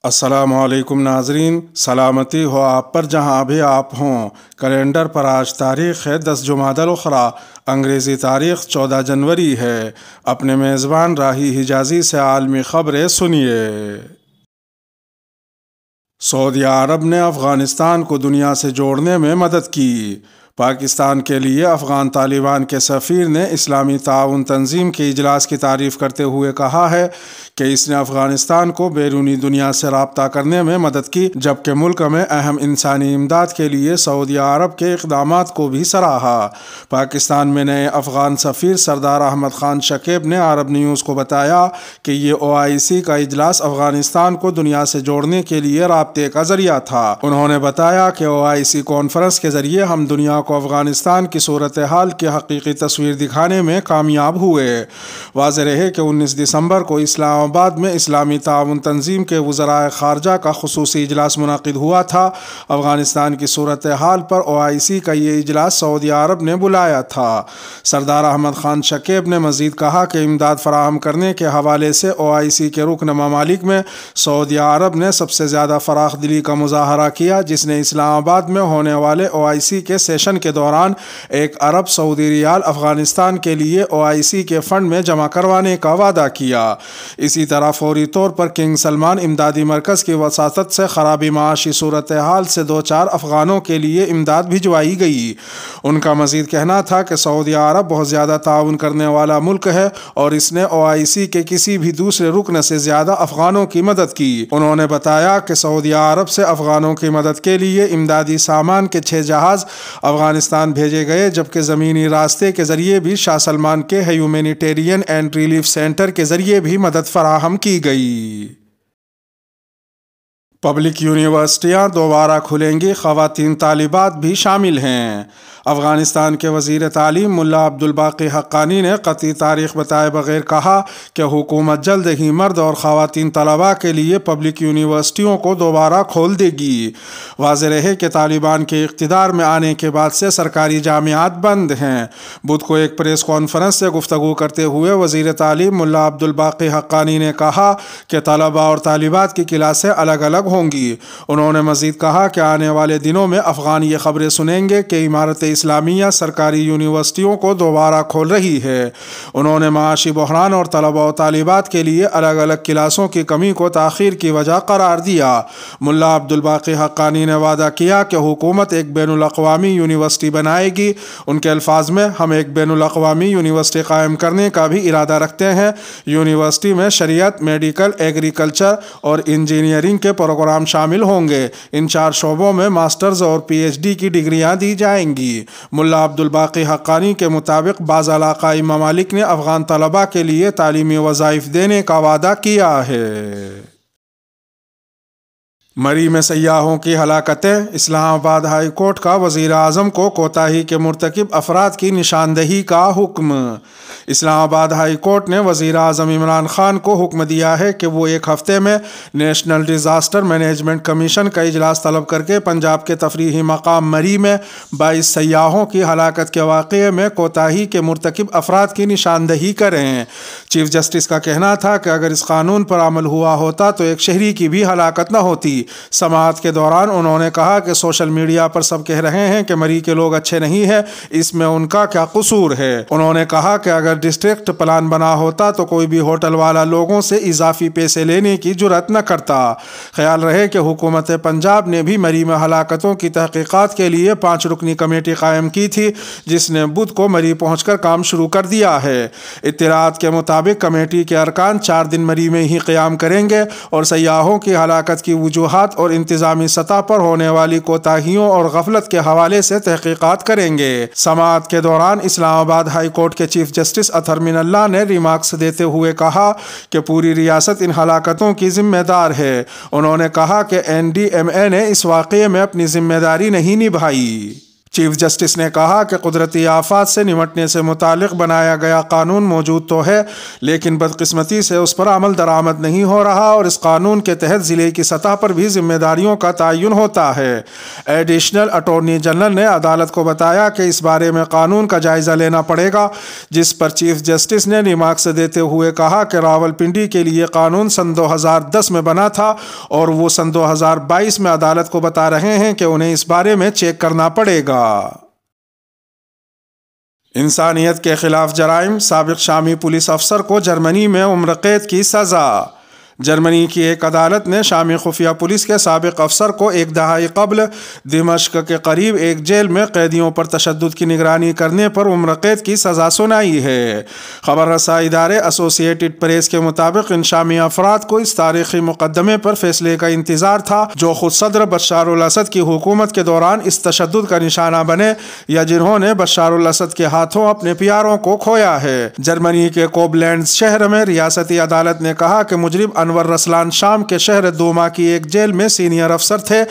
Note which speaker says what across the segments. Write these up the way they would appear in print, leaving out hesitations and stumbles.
Speaker 1: السلام علیکم ناظرین، سلامتی ہو آپ پر جہاں بھی آپ ہوں۔ کیلنڈر پر آج تاریخ ہے 10 جمادی الاخری، انگریزی تاریخ 14 جنوری ہے۔ اپنے میزبان راہی حجازی سے عالمی خبریں سنیے۔ سعودی عرب نے افغانستان کو دنیا سے جوڑنے میں مدد کی۔ پاکستان کے لیے افغان طالبان کے سفیر نے اسلامی تعاون تنظیم کے اجلاس کی تعریف کرتے ہوئے کہا ہے کہ اس نے افغانستان کو بیرونی دنیا سے رابطہ کرنے میں مدد کی، جبکہ ملک میں اہم انسانی امداد کے لیے سعودی عرب کے اقدامات کو بھی سراہا۔ پاکستان میں نئے افغان سفیر سردار احمد خان شکیب نے عرب نیوز کو بتایا کہ یہ OIC کا اجلاس افغانستان کو دنیا سے جوڑنے کے لیے رابطے کا ذریعہ تھا۔ انہوں نے بتایا کہ OIC کانفرنس کے ذریعے ہم دنیا کو افغانستان کی صورتحال کی حقیقی تصویر دکھانے میں کامیاب ہوئے۔ واضح رہے کہ 19 دسمبر کو اسلام آباد میں اسلامی تعاون تنظیم کے وزرائے خارجہ کا خصوصی اجلاس منعقد ہوا تھا۔ افغانستان کی صورتحال پر OIC کا یہ اجلاس سعودی عرب نے بلایا تھا۔ سردار احمد خان شکیب نے مزید کہا کہ امداد فراہم کرنے کے حوالے سے OIC کے رکن ممالک میں سعودی عرب نے سب سے زیادہ فراخ دلی کا مظاہرہ کیا، جس نے اسلام آباد میں ہونے والے OIC کے سیشن کے دوران 1 ارب سعودی ریال افغانستان کے لیے OIC کے فنڈ میں جمع کروانے کا وعدہ کیا۔ اسی طرح فوری طور پر کنگ سلمان امدادی مرکز کی وساطت سے خرابی معاشی صورتحال سے 2-4 افغانوں کے لیے امداد بھجوائی گئی۔ ان کا مزید کہنا تھا کہ سعودی عرب بہت زیادہ تعاون کرنے والا ملک ہے اور اس نے OIC کے کسی بھی دوسرے رکن سے زیادہ افغانوں کی مدد کی۔ انہوں نے بتایا کہ سعودی عرب سے افغانوں کی مدد کے لیے امدادی سامان کے 6 جہاز افغانستان بھیجے گئے، جبکہ زمینی راستے کے ذریعے بھی شاہ سلمان کے ہیومینیٹیرین اینڈ ریلیف سینٹر کے ذریعے بھی مدد فراہم کی گئی۔ پبلک یونیورسٹیاں دوبارہ کھلیں گی، خواتین طالبات بھی شامل ہیں۔ افغانستان کے وزیر تعلیم ملا عبدالباقی حقانی نے قطعی تاریخ بتائے بغیر کہا کہ حکومت جلد ہی مرد اور خواتین طلباء کے لیے پبلک یونیورسٹیوں کو دوبارہ کھول دے گی۔ واضح رہے کہ طالبان کے اقتدار میں آنے کے بعد سے سرکاری جامعات بند ہیں۔ بدھ کو ایک پریس کانفرنس سے گفتگو کرتے ہوئے وزیر تعلیم ملا عبدالباقی حقانی نے کہا کہ طلباء اور طالبات کی کلاسیں الگ الگ ہوں گی۔ انہوں نے مزید کہا کہ آنے والے دنوں میں افغان یہ خبریں سنیں گے کہ امارت اسلامیہ سرکاری یونیورسٹیوں کو دوبارہ کھول رہی ہے۔ انہوں نے معاشی بحران اور طلباء و طالبات کے لیے الگ الگ کلاسوں کی کمی کو تاخیر کی وجہ قرار دیا۔ ملا عبدالباقی حقانی نے وعدہ کیا کہ حکومت ایک بین الاقوامی یونیورسٹی بنائے گی۔ ان کے الفاظ میں، ہم ایک بین الاقوامی یونیورسٹی قائم کرنے کا بھی ارادہ رکھتے ہیں۔ یونیورسٹی میں شریعت، میڈیکل، ایگریکلچر اور انجینئرنگ کے پروگرام شامل ہوں گے۔ ان 4 شعبوں میں ماسٹرز اور PhD کی ڈگریاں دی جائیں گی۔ ملا عبدالباقی حقانی کے مطابق بعض علاقائی ممالک نے افغان طلباء کے لیے تعلیمی وظائف دینے کا وعدہ کیا ہے۔ مری میں سیاحوں کی ہلاکتیں، اسلام آباد ہائی کورٹ کا وزیر اعظم کو کوتاہی کے مرتکب افراد کی نشاندہی کا حکم۔ اسلام آباد ہائی کورٹ نے وزیر اعظم عمران خان کو حکم دیا ہے کہ وہ 1 ہفتے میں نیشنل ڈیزاسٹر مینجمنٹ کمیشن کا اجلاس طلب کر کے پنجاب کے تفریحی مقام مری میں 22 سیاحوں کی ہلاکت کے واقعے میں کوتاہی کے مرتکب افراد کی نشاندہی کریں۔ چیف جسٹس کا کہنا تھا کہ اگر اس قانون پر عمل ہوا ہوتا تو ایک شہری کی بھی ہلاکت نہ ہوتی۔ سماعت کے دوران انہوں نے کہا کہ سوشل میڈیا پر سب کہہ رہے ہیں کہ مری کے لوگ اچھے نہیں ہیں، اس میں ان کا کیا قصور ہے؟ انہوں نے کہا کہ اگر ڈسٹرکٹ پلان بنا ہوتا تو کوئی بھی ہوٹل والا لوگوں سے اضافی پیسے لینے کی جرات نہ کرتا۔ خیال رہے کہ حکومت پنجاب نے بھی مری میں ہلاکتوں کی تحقیقات کے لیے 5 رکنی کمیٹی قائم کی تھی، جس نے بدھ کو مری پہنچ کر کام شروع کر دیا ہے۔ اطلاعات کے مطابق کمیٹی کے ارکان 4 دن مری میں ہی قیام کریں گے اور سیاحوں کی ہلاکت کی وجوہات اور انتظامی سطح پر ہونے والی کوتاہیوں اور غفلت کے حوالے سے تحقیقات کریں گے۔ سماعت کے دوران اسلام آباد ہائی کورٹ کے چیف جسٹس اطہر من اللہ نے ریمارکس دیتے ہوئے کہا کہ پوری ریاست ان ہلاکتوں کی ذمہ دار ہے۔ انہوں نے کہا کہ NDMA نے اس واقعے میں اپنی ذمہ داری نہیں نبھائی۔ چیف جسٹس نے کہا کہ قدرتی آفات سے نمٹنے سے متعلق بنایا گیا قانون موجود تو ہے، لیکن بدقسمتی سے اس پر عمل درآمد نہیں ہو رہا اور اس قانون کے تحت ضلع کی سطح پر بھی ذمہ داریوں کا تعین ہوتا ہے۔ ایڈیشنل اٹارنی جنرل نے عدالت کو بتایا کہ اس بارے میں قانون کا جائزہ لینا پڑے گا، جس پر چیف جسٹس نے ریمارکس دیتے ہوئے کہا کہ راولپنڈی کے لیے قانون سن 2010 میں بنا تھا اور وہ سن 2022 میں عدالت کو بتا رہے ہیں کہ انہیں اس بارے میں چیک کرنا پڑے گا۔ انسانیت کے خلاف جرائم، سابق شامی پولیس افسر کو جرمنی میں عمر قید کی سزا۔ جرمنی کی ایک عدالت نے شامی خفیہ پولیس کے سابق افسر کو ایک دہائی قبل دمشق کے قریب ایک جیل میں قیدیوں پر تشدد کی نگرانی کرنے پر عمر قید کی سزا سنائی ہے۔ خبر رساں ادارے ایسوسی ایٹڈ پریس کے مطابق ان شامی افراد کو اس تاریخی مقدمے پر فیصلے کا انتظار تھا جو خود صدر بشار الاسد کی حکومت کے دوران اس تشدد کا نشانہ بنے یا جنہوں نے بشار الاسد کے ہاتھوں اپنے پیاروں کو کھویا ہے۔ جرمنی کے کوبلینڈ شہر میں ریاستی عدالت نے کہا کہ مجرم انور رسلان شام کے شہر دوما کی ایک جیل میں سینئر افسر تھے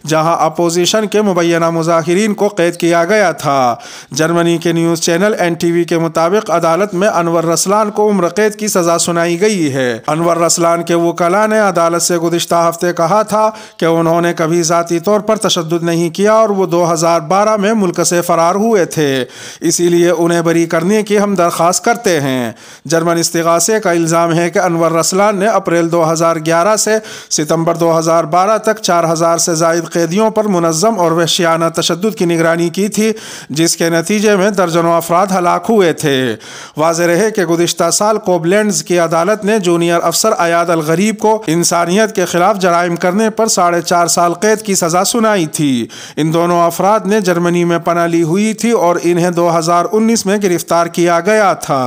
Speaker 1: جہاں اپوزیشن کے مبینہ مظاہرین کو قید کیا گیا تھا۔ جرمنی کے نیوز چینل NTV کے مطابق عدالت میں انور رسلان کو عمر قید کی سزا سنائی گئی ہے۔ انور رسلان کے وکلاء نے عدالت سے گزشتہ ہفتے کہا تھا کہ انہوں نے کبھی ذاتی طور پر تشدد نہیں کیا اور وہ 2012 میں ملک سے فرار ہوئے تھے، اسی لیے انہیں بری کرنے کی ہم درخواست کرتے ہیں۔ جرمن استغاثے کا الزام ہے کہ انور رسلان نے اپریل 2011 سے ستمبر 2012 تک 4000 سے زائد قیدیوں پر منظم اور وحشیانہ تشدد کی نگرانی کی تھی، جس کے نتیجے میں درجنوں افراد ہلاک ہوئے تھے۔ واضح رہے کہ گزشتہ سال کوبلینڈز کی عدالت نے جونیئر افسر ایاد الغریب کو انسانیت کے خلاف جرائم کرنے پر 4.5 سال قید کی سزا سنائی تھی۔ ان دونوں افراد نے جرمنی میں پناہ لی ہوئی تھی اور انہیں 2019 میں گرفتار کیا گیا تھا۔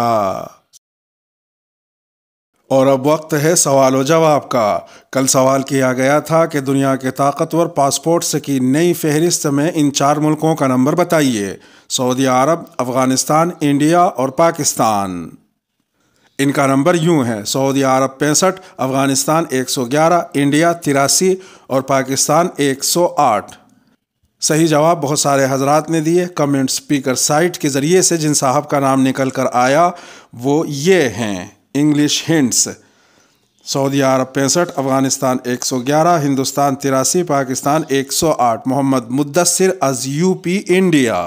Speaker 1: اور اب وقت ہے سوال و جواب کا۔ کل سوال کیا گیا تھا کہ دنیا کے طاقتور پاسپورٹس کی نئی فہرست میں ان 4 ملکوں کا نمبر بتائیے: سعودی عرب، افغانستان، انڈیا اور پاکستان۔ ان کا نمبر یوں ہے: سعودی عرب 65، افغانستان 111، انڈیا 83 اور پاکستان 108۔ صحیح جواب بہت سارے حضرات نے دیے۔ کمنٹ سپیکر سائٹ کے ذریعے سے جن صاحب کا نام نکل کر آیا وہ یہ ہیں: انگلش ہنٹس، سعودی عرب 65، افغانستان 111، ہندوستان 83، پاکستان 108۔ محمد مدثر از UP انڈیا۔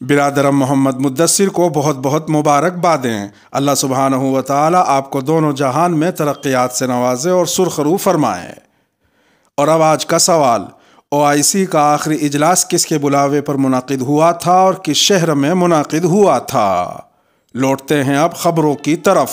Speaker 1: برادرم محمد مدثر کو بہت بہت مبارکبادیں۔ اللہ سبحانہ و تعالی آپ کو دونوں جہان میں ترقیات سے نوازے اور سرخ رو فرمائے۔ اور اب آج کا سوال: OIC کا آخری اجلاس کس کے بلاوے پر منعقد ہوا تھا اور کس شہر میں منعقد ہوا تھا؟ لوٹتے ہیں اب خبروں کی طرف۔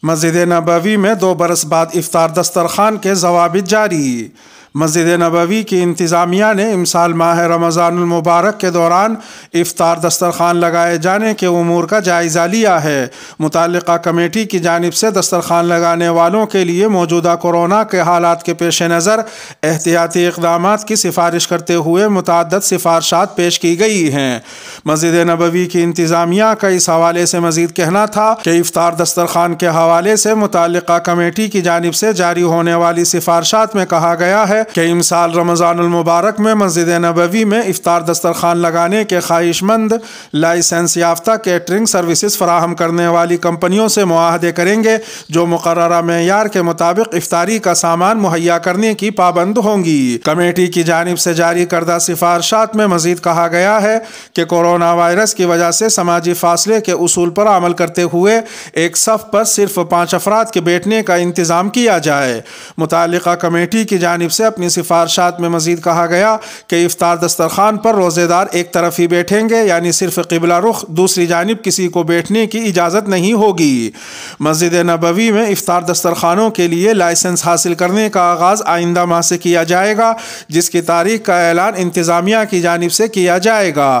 Speaker 1: مسجد نبوی میں 2 برس بعد افطار دسترخوان کے ضوابط جاری۔ مسجد نبوی کی انتظامیہ نے امسال ماہ رمضان المبارک کے دوران افطار دسترخوان لگائے جانے کے امور کا جائزہ لیا ہے۔ متعلقہ کمیٹی کی جانب سے دسترخوان لگانے والوں کے لیے موجودہ کورونا کے حالات کے پیش نظر احتیاطی اقدامات کی سفارش کرتے ہوئے متعدد سفارشات پیش کی گئی ہیں۔ مسجد نبوی کی انتظامیہ کا اس حوالے سے مزید کہنا تھا کہ افطار دسترخوان کے حوالے سے متعلقہ کمیٹی کی جانب سے جاری ہونے والی سفارشات میں کہا گیا ہے کہ امسال رمضان المبارک میں مسجد نبوی میں افطار دسترخوان لگانے کے خواہش مند لائسنس یافتہ کیٹرنگ سروسز فراہم کرنے والی کمپنیوں سے معاہدے کریں گے جو مقررہ معیار کے مطابق افطاری کا سامان مہیا کرنے کی پابند ہوں گی۔ کمیٹی کی جانب سے جاری کردہ سفارشات میں مزید کہا گیا ہے کہ کورونا وائرس کی وجہ سے سماجی فاصلے کے اصول پر عمل کرتے ہوئے ایک صف پر صرف 5 افراد کے بیٹھنے کا انتظام کیا جائے۔ متعلقہ کمیٹی کی جانب سے اپنی سفارشات میں مزید کہا گیا کہ افطار دسترخوان پر روزے دار ایک طرف ہی بیٹھیں گے، یعنی صرف قبلہ رخ، دوسری جانب کسی کو بیٹھنے کی اجازت نہیں ہوگی۔ مسجد نبوی میں افطار دسترخوانوں کے لیے لائسنس حاصل کرنے کا آغاز آئندہ ماہ سے کیا جائے گا، جس کی تاریخ کا اعلان انتظامیہ کی جانب سے کیا جائے گا۔